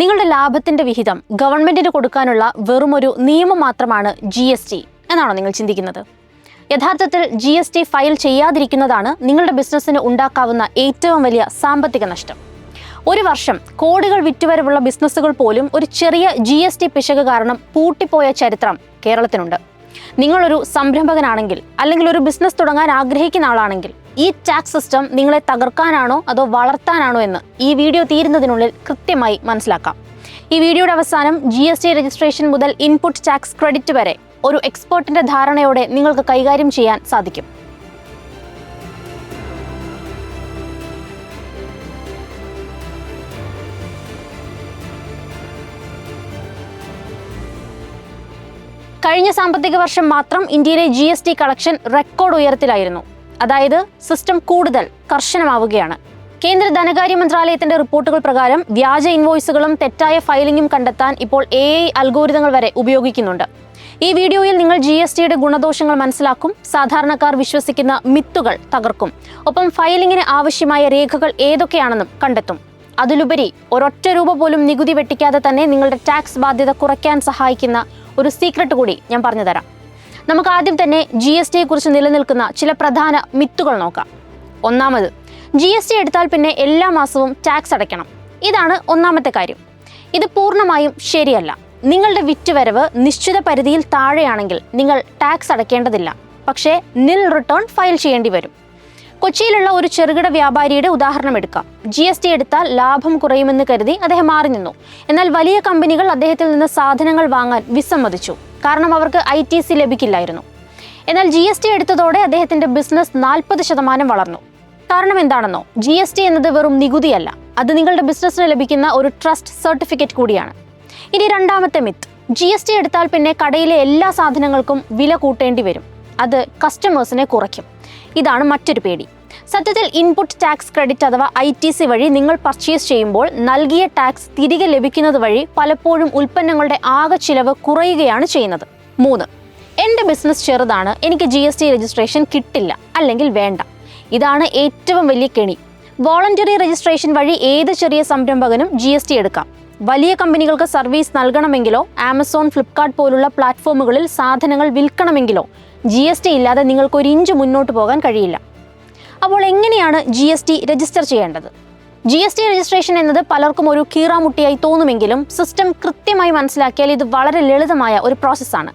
നിങ്ങളുടെ ലാഭത്തിന്റെ വിഹിതം ഗവൺമെന്റിന് കൊടുക്കാനുള്ള വെറുമൊരു നിയമം മാത്രമാണ് GST എന്നാണോ നിങ്ങൾ ചിന്തിക്കുന്നത്? യഥാർത്ഥത്തിൽ GST ഫയൽ ചെയ്യാതിരിക്കുന്നതാണ് നിങ്ങളുടെ ബിസിനസ്സിന് ഉണ്ടാക്കാവുന്ന ഏറ്റവും വലിയ സാമ്പത്തിക നഷ്ടം. ഒരു വർഷം കോടികൾ വിറ്റുവരവുള്ള ബിസിനസ്സുകൾ പോലും ഒരു ചെറിയ GST പിശക് കാരണം പൂട്ടിപ്പോയ ചരിത്രം കേരളത്തിനുണ്ട്. നിങ്ങളൊരു സംരംഭകനാണെങ്കിൽ അല്ലെങ്കിൽ ഒരു ബിസിനസ് തുടങ്ങാൻ ആഗ്രഹിക്കുന്ന ആളാണെങ്കിൽ ഈ ടാക്സ് സിസ്റ്റം നിങ്ങളെ തകർക്കാനാണോ അതോ വളർത്താനാണോ എന്ന് ഈ വീഡിയോ തീരുന്നതിനുള്ളിൽ കൃത്യമായി മനസ്സിലാക്കാം. ഈ വീഡിയോയുടെ അവസാനം GST രജിസ്ട്രേഷൻ മുതൽ ഇൻപുട്ട് ടാക്സ് ക്രെഡിറ്റ് വരെ ഒരു എക്സ്പേർട്ടിന്റെ ധാരണയോടെ നിങ്ങൾക്ക് കൈകാര്യം ചെയ്യാൻ സാധിക്കും. കഴിഞ്ഞ സാമ്പത്തിക വർഷം മാത്രം ഇന്ത്യയിലെ GST കളക്ഷൻ റെക്കോർഡ് ഉയരത്തിലായിരുന്നു. അതായത് സിസ്റ്റം കൂടുതൽ കർശനമാവുകയാണ്. കേന്ദ്ര ധനകാര്യ മന്ത്രാലയത്തിന്റെ റിപ്പോർട്ടുകൾ പ്രകാരം വ്യാജ ഇൻവോയ്സുകളും തെറ്റായ ഫയലിംഗും കണ്ടെത്താൻ ഇപ്പോൾ AI അൽഗോരിതങ്ങൾ വരെ ഉപയോഗിക്കുന്നുണ്ട്. ഈ വീഡിയോയിൽ നിങ്ങൾ GSTയുടെ ഗുണദോഷങ്ങൾ മനസ്സിലാക്കും, സാധാരണക്കാർ വിശ്വസിക്കുന്ന മിത്തുകൾ തകർക്കും, ഒപ്പം ഫയലിംഗിന് ആവശ്യമായ രേഖകൾ ഏതൊക്കെയാണെന്നും കണ്ടെത്തും. അതിലുപരി ഒരൊറ്റ രൂപ പോലും നികുതി വെട്ടിക്കാതെ തന്നെ നിങ്ങളുടെ ടാക്സ് ബാധ്യത കുറയ്ക്കാൻ സഹായിക്കുന്ന ഒരു സീക്രട്ട് കൂടി ഞാൻ പറഞ്ഞു തരാം. നമുക്ക് ആദ്യം തന്നെ GSTയെ കുറിച്ച് നിലനിൽക്കുന്ന ചില പ്രധാന മിത്തുകൾ നോക്കാം. ഒന്നാമത്, GST എടുത്താൽ പിന്നെ എല്ലാ മാസവും ടാക്സ് അടയ്ക്കണം. ഇതാണ് ഒന്നാമത്തെ കാര്യം. ഇത് പൂർണ്ണമായും ശരിയല്ല. നിങ്ങളുടെ വിറ്റുവരവ് നിശ്ചിത പരിധിയിൽ താഴെയാണെങ്കിൽ നിങ്ങൾ ടാക്സ് അടയ്ക്കേണ്ടതില്ല. പക്ഷേ നിൽ റിട്ടേൺ ഫയൽ ചെയ്യേണ്ടി വരും. കൊച്ചിയിലുള്ള ഒരു ചെറുകിട വ്യാപാരിയുടെ ഉദാഹരണം എടുക്കാം. GST എടുത്താൽ ലാഭം കുറയുമെന്ന് കരുതി അദ്ദേഹം മാറി നിന്നു. എന്നാൽ വലിയ കമ്പനികൾ അദ്ദേഹത്തിൽ നിന്ന് സാധനങ്ങൾ വാങ്ങാൻ വിസമ്മതിച്ചു. കാരണം അവർക്ക് ITC ലഭിക്കില്ലായിരുന്നു. എന്നാൽ GST എടുത്തതോടെ അദ്ദേഹത്തിന്റെ ബിസിനസ് 40% വളർന്നു. കാരണം എന്താണെന്നോ? GST എന്നത് വെറും നികുതിയല്ല, അത് നിങ്ങളുടെ ബിസിനസ്സിന് ലഭിക്കുന്ന ഒരു ട്രസ്റ്റ് സർട്ടിഫിക്കറ്റ് കൂടിയാണ്. ഇനി രണ്ടാമത്തെ മിത്ത്, GST എടുത്താൽ പിന്നെ കടയിലെ എല്ലാ സാധനങ്ങൾക്കും വില കൂട്ടേണ്ടി വരും. അത് കസ്റ്റമേഴ്സിനെ കുറയ്ക്കും. ഇതാണ് മറ്റൊരു പേടി. സത്യത്തിൽ ഇൻപുട്ട് ടാക്സ് ക്രെഡിറ്റ് അഥവാ ITC വഴി നിങ്ങൾ പർച്ചേസ് ചെയ്യുമ്പോൾ നൽകിയ ടാക്സ് തിരികെ ലഭിക്കുന്നത് വഴി പലപ്പോഴും ഉൽപ്പന്നങ്ങളുടെ ആകെ ചിലവ് കുറയുകയാണ് ചെയ്യുന്നത്. 3, എൻ്റെ ബിസിനസ് ചെറുതാണ്, എനിക്ക് GST രജിസ്ട്രേഷൻ കിട്ടില്ല അല്ലെങ്കിൽ വേണ്ട. ഇതാണ് ഏറ്റവും വലിയ കെണി. വോളണ്ടറി രജിസ്ട്രേഷൻ വഴി ഏത് ചെറിയ സംരംഭകനും GST എടുക്കാം. വലിയ കമ്പനികൾക്ക് സർവീസ് നൽകണമെങ്കിലോ ആമസോൺ, ഫ്ലിപ്കാർട്ട് പോലുള്ള പ്ലാറ്റ്ഫോമുകളിൽ സാധനങ്ങൾ വിൽക്കണമെങ്കിലോ GST ഇല്ലാതെ നിങ്ങൾക്ക് ഒരു ഇഞ്ച് മുന്നോട്ട് പോകാൻ കഴിയില്ല. അപ്പോൾ എങ്ങനെയാണ് GST രജിസ്റ്റർ ചെയ്യേണ്ടത്? GST രജിസ്ട്രേഷൻ എന്നത് പലർക്കും ഒരു കീറാമുട്ടിയായി തോന്നുമെങ്കിലും സിസ്റ്റം കൃത്യമായി മനസ്സിലാക്കിയാൽ ഇത് വളരെ ലളിതമായ ഒരു പ്രോസസ്സാണ്.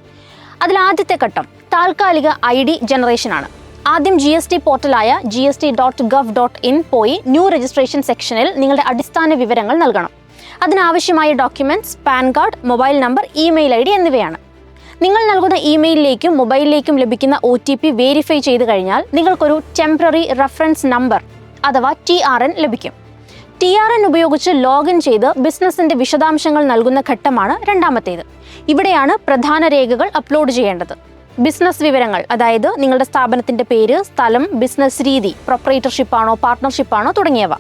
അതിൽ ആദ്യത്തെ ഘട്ടം താൽക്കാലിക ID ജനറേഷൻ ആണ്. ആദ്യം GST പോർട്ടലായ gst.gov.in പോയി ന്യൂ രജിസ്ട്രേഷൻ സെക്ഷനിൽ നിങ്ങളുടെ അടിസ്ഥാന വിവരങ്ങൾ നൽകണം. അതിനാവശ്യമായ documents pan card, mobile number, email ID എന്നിവയാണ്. നിങ്ങൾ നൽകുന്ന ഇമെയിലിലേക്കും മൊബൈലിലേക്കും ലഭിക്കുന്ന OTP വെരിഫൈ ചെയ്ത് കഴിഞ്ഞാൽ നിങ്ങൾക്കൊരു ടെമ്പററി റെഫറൻസ് നമ്പർ അഥവാ TRN ലഭിക്കും. TRN ഉപയോഗിച്ച് ലോഗിൻ ചെയ്ത് ബിസിനസിന്റെ വിശദാംശങ്ങൾ നൽകുന്ന ഘട്ടമാണ് രണ്ടാമത്തേത്. ഇവിടെയാണ് പ്രധാന രേഖകൾ അപ്ലോഡ് ചെയ്യേണ്ടത്. ബിസിനസ് വിവരങ്ങൾ, അതായത് നിങ്ങളുടെ സ്ഥാപനത്തിന്റെ പേര്, സ്ഥലം, ബിസിനസ് രീതി, പ്രൊപ്പറേറ്റർഷിപ്പാണോ പാർട്ട്ണർഷിപ്പാണോ തുടങ്ങിയവ.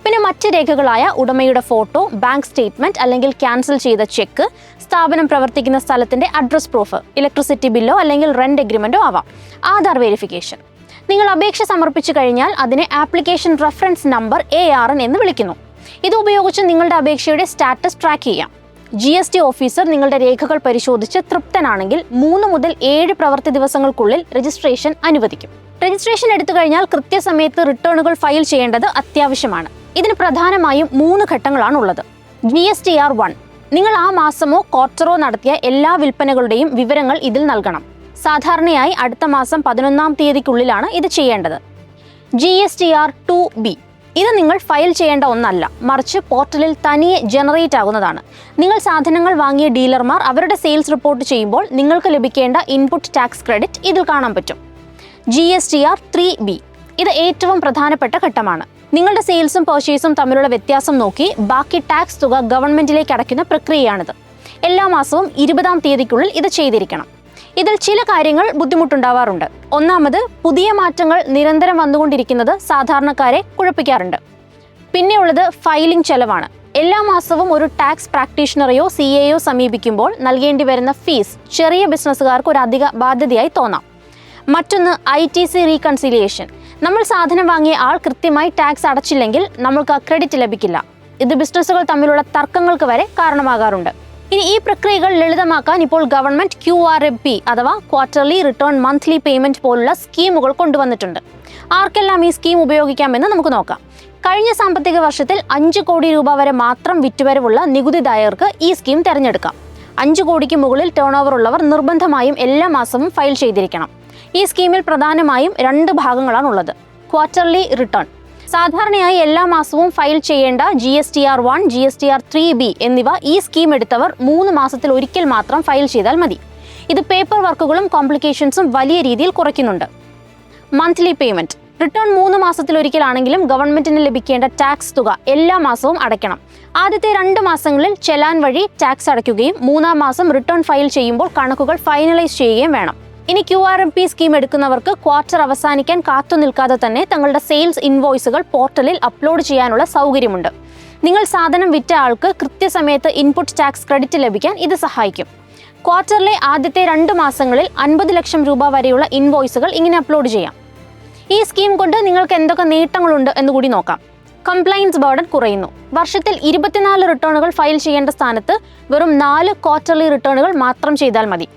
പിന്നെ മറ്റ് രേഖകളായ ഉടമയുടെ ഫോട്ടോ, ബാങ്ക് സ്റ്റേറ്റ്മെന്റ് അല്ലെങ്കിൽ ക്യാൻസൽ ചെയ്ത ചെക്ക്, സ്ഥാപനം പ്രവർത്തിക്കുന്ന സ്ഥലത്തിന്റെ അഡ്രസ് പ്രൂഫ്, ഇലക്ട്രിസിറ്റി ബില്ലോ അല്ലെങ്കിൽ റെന്റ് എഗ്രിമെന്റോ ആവാം, ആധാർ വെരിഫിക്കേഷൻ. നിങ്ങൾ അപേക്ഷ സമർപ്പിച്ചു കഴിഞ്ഞാൽ അതിനെ ആപ്ലിക്കേഷൻ റെഫറൻസ് നമ്പർ ARN എന്ന് വിളിക്കുന്നു. ഇത് ഉപയോഗിച്ച് നിങ്ങളുടെ അപേക്ഷയുടെ സ്റ്റാറ്റസ് ട്രാക്ക് ചെയ്യാം. GST ഓഫീസർ നിങ്ങളുടെ രേഖകൾ പരിശോധിച്ച് തൃപ്തനാണെങ്കിൽ 3 മുതൽ 7 പ്രവൃത്തി ദിവസങ്ങൾക്കുള്ളിൽ രജിസ്ട്രേഷൻ അനുവദിക്കും. രജിസ്ട്രേഷൻ എടുത്തു കഴിഞ്ഞാൽ കൃത്യസമയത്ത് റിട്ടേണുകൾ ഫയൽ ചെയ്യേണ്ടത് അത്യാവശ്യമാണ്. ഇതിന് പ്രധാനമായും 3 ഘട്ടങ്ങളാണ് ഉള്ളത്. GSTR 1, നിങ്ങൾ ആ മാസമോ ക്വാർട്ടറോ നടത്തിയ എല്ലാ വിൽപ്പനകളുടെയും വിവരങ്ങൾ ഇതിൽ നൽകണം. സാധാരണയായി അടുത്ത മാസം 11-ാം തീയതിക്കുള്ളിലാണ് ഇത് ചെയ്യേണ്ടത്. GSTR 2B, ഇത് നിങ്ങൾ ഫയൽ ചെയ്യേണ്ട ഒന്നല്ല, മറിച്ച് പോർട്ടലിൽ തനിയെ ജനറേറ്റ് ആകുന്നതാണ്. നിങ്ങൾ സാധനങ്ങൾ വാങ്ങിയ ഡീലർമാർ അവരുടെ സെയിൽസ് റിപ്പോർട്ട് ചെയ്യുമ്പോൾ നിങ്ങൾക്ക് ലഭിക്കേണ്ട ഇൻപുട്ട് ടാക്സ് ക്രെഡിറ്റ് ഇതിൽ കാണാൻ പറ്റും. GSTR 3B, ഇത് ഏറ്റവും പ്രധാനപ്പെട്ട ഘട്ടമാണ്. നിങ്ങളുടെ സെയിൽസും പർച്ചേസും തമ്മിലുള്ള വ്യത്യാസം നോക്കി ബാക്കി ടാക്സ് തുക ഗവൺമെന്റിലേക്ക് അടയ്ക്കുന്ന പ്രക്രിയയാണിത്. എല്ലാ മാസവും 20-ാം തീയതിക്കുള്ളിൽ ഇത് ചെയ്തിരിക്കണം. ഇതിൽ ചില കാര്യങ്ങൾ ബുദ്ധിമുട്ടുണ്ടാവാറുണ്ട്. ഒന്നാമത്, പുതിയ മാറ്റങ്ങൾ നിരന്തരം വന്നുകൊണ്ടിരിക്കുന്നത് സാധാരണക്കാരെ കുഴപ്പിക്കാറുണ്ട്. പിന്നെയുള്ളത് ഫയലിംഗ് ചെലവാണ്. എല്ലാ മാസവും ഒരു ടാക്സ് പ്രാക്ടീഷണറെയോ CAയോ സമീപിക്കുമ്പോൾ നൽകേണ്ടി വരുന്ന ഫീസ് ചെറിയ ബിസിനസ്സുകാർക്ക് ഒരു അധിക ബാധ്യതയായി തോന്നാം. മറ്റൊന്ന് ITC റീകൺസിലിയേഷൻ. നമ്മൾ സാധനം വാങ്ങിയ ആൾ കൃത്യമായി ടാക്സ് അടച്ചില്ലെങ്കിൽ നമ്മൾക്ക് ക്രെഡിറ്റ് ലഭിക്കില്ല. ഇത് ബിസിനസ്സുകൾ തമ്മിലുള്ള തർക്കങ്ങൾക്ക് വരെ കാരണമാകാറുണ്ട്. ഇനി ഈ പ്രക്രിയകൾ ലളിതമാക്കാൻ ഇപ്പോൾ ഗവൺമെന്റ് QRMP അഥവാ ക്വാർട്ടർലി റിട്ടേൺ മന്ത്ലി പേയ്മെന്റ് പോലുള്ള സ്കീമുകൾ കൊണ്ടുവന്നിട്ടുണ്ട്. ആർക്കെല്ലാം ഈ സ്കീം ഉപയോഗിക്കാമെന്ന് നമുക്ക് നോക്കാം. കഴിഞ്ഞ സാമ്പത്തിക വർഷത്തിൽ 5 കോടി രൂപ വരെ മാത്രം വിറ്റുവരവുള്ള നികുതിദായകർക്ക് ഈ സ്കീം തിരഞ്ഞെടുക്കാം. 5 കോടിക്ക് മുകളിൽ ടേൺ ഓവർ ഉള്ളവർ നിർബന്ധമായും എല്ലാ മാസവും ഫയൽ ചെയ്തിരിക്കണം. ഈ സ്കീമിൽ പ്രധാനമായും 2 ഭാഗങ്ങളാണുള്ളത്. ക്വാർട്ടർലി റിട്ടേൺ സാധാരണയായി എല്ലാ മാസവും ഫയൽ ചെയ്യേണ്ട GSTR1, GSTR3B എന്നിവ ഈ സ്കീം എടുത്തവർ 3 മാസത്തിൽ ഒരിക്കൽ മാത്രം ഫയൽ ചെയ്താൽ മതി. ഇത് പേപ്പർ വർക്കുകളും കോംപ്ലിക്കേഷൻസും വലിയ രീതിയിൽ കുറയ്ക്കുന്നുണ്ട്. മന്ത്ലി പേയ്മെന്റ് റിട്ടേൺ 3 മാസത്തിലൊരിക്കലാണെങ്കിലും ഗവൺമെന്റിന് ലഭിക്കേണ്ട ടാക്സ് തുക എല്ലാ മാസവും അടയ്ക്കണം. ആദ്യത്തെ 2 മാസങ്ങളിൽ ചെലാൻ വഴി ടാക്സ് അടയ്ക്കുകയും 3-ാം മാസം റിട്ടേൺ ഫയൽ ചെയ്യുമ്പോൾ കണക്കുകൾ ഫൈനലൈസ് ചെയ്യുകയും വേണം. ഇനി QRMP സ്കീം എടുക്കുന്നവർക്ക് ക്വാർട്ടർ അവസാനിക്കാൻ കാത്തു നിൽക്കാതെ തന്നെ തങ്ങളുടെ സെയിൽസ് ഇൻവോയ്സുകൾ പോർട്ടലിൽ അപ്ലോഡ് ചെയ്യാനുള്ള സൗകര്യമുണ്ട്. നിങ്ങൾ സാധനം വിറ്റ ആൾക്ക് കൃത്യസമയത്ത് ഇൻപുട്ട് ടാക്സ് ക്രെഡിറ്റ് ലഭിക്കാൻ ഇത് സഹായിക്കും. ക്വാർട്ടറിലെ ആദ്യത്തെ 2 മാസങ്ങളിൽ 50 ലക്ഷം രൂപ വരെയുള്ള ഇൻവോയ്സുകൾ ഇങ്ങനെ അപ്ലോഡ് ചെയ്യാം. ഈ സ്കീം കൊണ്ട് നിങ്ങൾക്ക് എന്തൊക്കെ നേട്ടങ്ങളുണ്ട് എന്നുകൂടി നോക്കാം. കംപ്ലയൻസ് ബർഡൻ കുറയുന്നു. വർഷത്തിൽ 24 റിട്ടേണുകൾ ഫയൽ ചെയ്യേണ്ട സ്ഥാനത്ത് വെറും 4 ക്വാർട്ടർലി റിട്ടേണുകൾ മാത്രം ചെയ്താൽ മതി.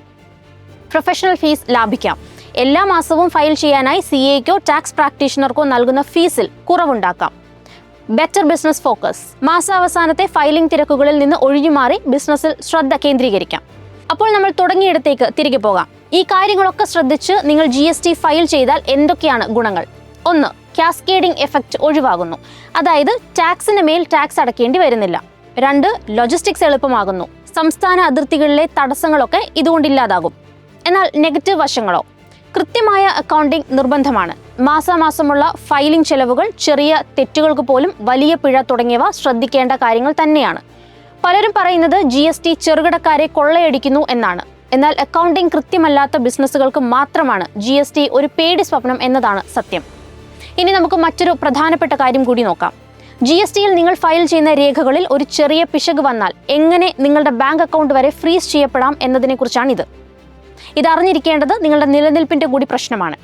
പ്രൊഫഷണൽ ഫീസ് ലാഭിക്കാം. എല്ലാ മാസവും ഫയൽ ചെയ്യാനായി CAയ്ക്കോ ടാക്സ് പ്രാക്ടീഷണർക്കോ നൽകുന്ന ഫീസിൽ കുറവുണ്ടാക്കാം. ബെറ്റർ ബിസിനസ് ഫോക്കസ് മാസാവസാനത്തെ ഫയലിംഗ് തിരക്കുകളിൽ നിന്ന് ഒഴിഞ്ഞുമാറി ബിസിനസ്സിൽ ശ്രദ്ധ കേന്ദ്രീകരിക്കാം. അപ്പോൾ നമ്മൾ തുടങ്ങിയിടത്തേക്ക് തിരികെ പോകാം. ഈ കാര്യങ്ങളൊക്കെ ശ്രദ്ധിച്ച് നിങ്ങൾ GST ഫയൽ ചെയ്താൽ എന്തൊക്കെയാണ് ഗുണങ്ങൾ? 1. കാസ്കേഡിംഗ് എഫക്റ്റ് ഒഴിവാകുന്നു. അതായത് ടാക്സിന് മേൽ ടാക്സ് അടയ്ക്കേണ്ടി വരുന്നില്ല. 2. ലോജിസ്റ്റിക്സ് എളുപ്പമാകുന്നു. സംസ്ഥാന അതിർത്തികളിലെ തടസ്സങ്ങളൊക്കെ ഇതുകൊണ്ടില്ലാതാകും. എന്നാൽ നെഗറ്റീവ് വശങ്ങളോ? കൃത്യമായ അക്കൗണ്ടിംഗ് നിർബന്ധമാണ്. മാസാമാസമുള്ള ഫയലിംഗ് ചെലവുകൾ, ചെറിയ തെറ്റുകൾക്ക് പോലും വലിയ പിഴ തുടങ്ങിയവ ശ്രദ്ധിക്കേണ്ട കാര്യങ്ങൾ തന്നെയാണ്. പലരും പറയുന്നത് GST ചെറുകിടക്കാരെ കൊള്ളയടിക്കുന്നു എന്നാണ്. എന്നാൽ അക്കൗണ്ടിംഗ് കൃത്യമല്ലാത്ത ബിസിനസ്സുകൾക്ക് മാത്രമാണ് GST ഒരു പേടി സ്വപ്നം എന്നതാണ് സത്യം. ഇനി നമുക്ക് മറ്റൊരു പ്രധാനപ്പെട്ട കാര്യം കൂടി നോക്കാം. GSTയിൽ നിങ്ങൾ ഫയൽ ചെയ്യുന്ന രേഖകളിൽ ഒരു ചെറിയ പിശക് വന്നാൽ എങ്ങനെ നിങ്ങളുടെ ബാങ്ക് അക്കൗണ്ട് വരെ ഫ്രീസ് ചെയ്യപ്പെടാം എന്നതിനെക്കുറിച്ചാണിത്. ഇതറിഞ്ഞിരിക്കേണ്ടത് നിങ്ങളുടെ നിലനിൽപ്പിന്റെ കൂടി പ്രശ്നമാണ്.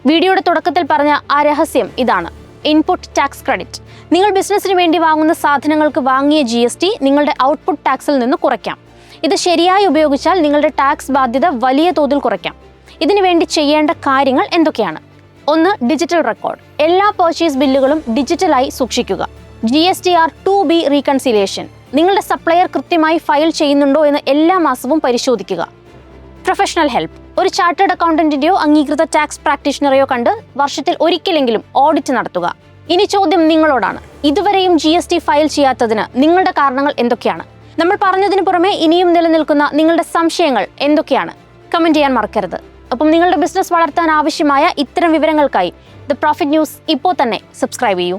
വീഡിയോയുടെ തുടക്കത്തിൽ പറഞ്ഞ ആ രഹസ്യം ഇതാണ്: ഇൻപുട്ട് ടാക്സ് ക്രെഡിറ്റ്. നിങ്ങൾ ബിസിനസ്സിന് വേണ്ടി വാങ്ങുന്ന സാധനങ്ങൾക്ക് വാങ്ങിയ GST നിങ്ങളുടെ ഔട്ട്പുട്ട് ടാക്സിൽ നിന്ന് കുറയ്ക്കാം. ഇത് ശരിയായി ഉപയോഗിച്ചാൽ നിങ്ങളുടെ ടാക്സ് ബാധ്യത വലിയ തോതിൽ കുറയ്ക്കാം. ഇതിനു വേണ്ടി ചെയ്യേണ്ട കാര്യങ്ങൾ എന്തൊക്കെയാണ്? 1. Digital record. എല്ലാ പർച്ചേസ് ബില്ലുകളും ഡിജിറ്റലായി സൂക്ഷിക്കുക. GSTR2B reconciliation. നിങ്ങളുടെ സപ്ലയർ കൃത്യമായി ഫയൽ ചെയ്യുന്നുണ്ടോ എന്ന് എല്ലാ മാസവും പരിശോധിക്കുക. Professional help. ഒരു ചാർട്ടേഡ് അക്കൗണ്ടന്റിന്റെയോ അംഗീകൃത ടാക്സ് പ്രാക്ടീഷണറെയോ കണ്ട് വർഷത്തിൽ ഒരിക്കലെങ്കിലും ഓഡിറ്റ് നടത്തുക. ഇനി ചോദ്യം നിങ്ങളോടാണ്. ഇതുവരെയും GST ഫയൽ ചെയ്യാത്തതിന് നിങ്ങളുടെ കാരണങ്ങൾ എന്തൊക്കെയാണ്? നമ്മൾ പറഞ്ഞതിന് പുറമെ ഇനിയും നിലനിൽക്കുന്ന നിങ്ങളുടെ സംശയങ്ങൾ എന്തൊക്കെയാണ്? കമന്റ് ചെയ്യാൻ മറക്കരുത്. അപ്പം നിങ്ങളുടെ ബിസിനസ് വളർത്താൻ ആവശ്യമായ ഇത്തരം വിവരങ്ങൾക്കായി ദ പ്രോഫിറ്റ് ന്യൂസ് ഇപ്പോൾ തന്നെ സബ്സ്ക്രൈബ് ചെയ്യൂ.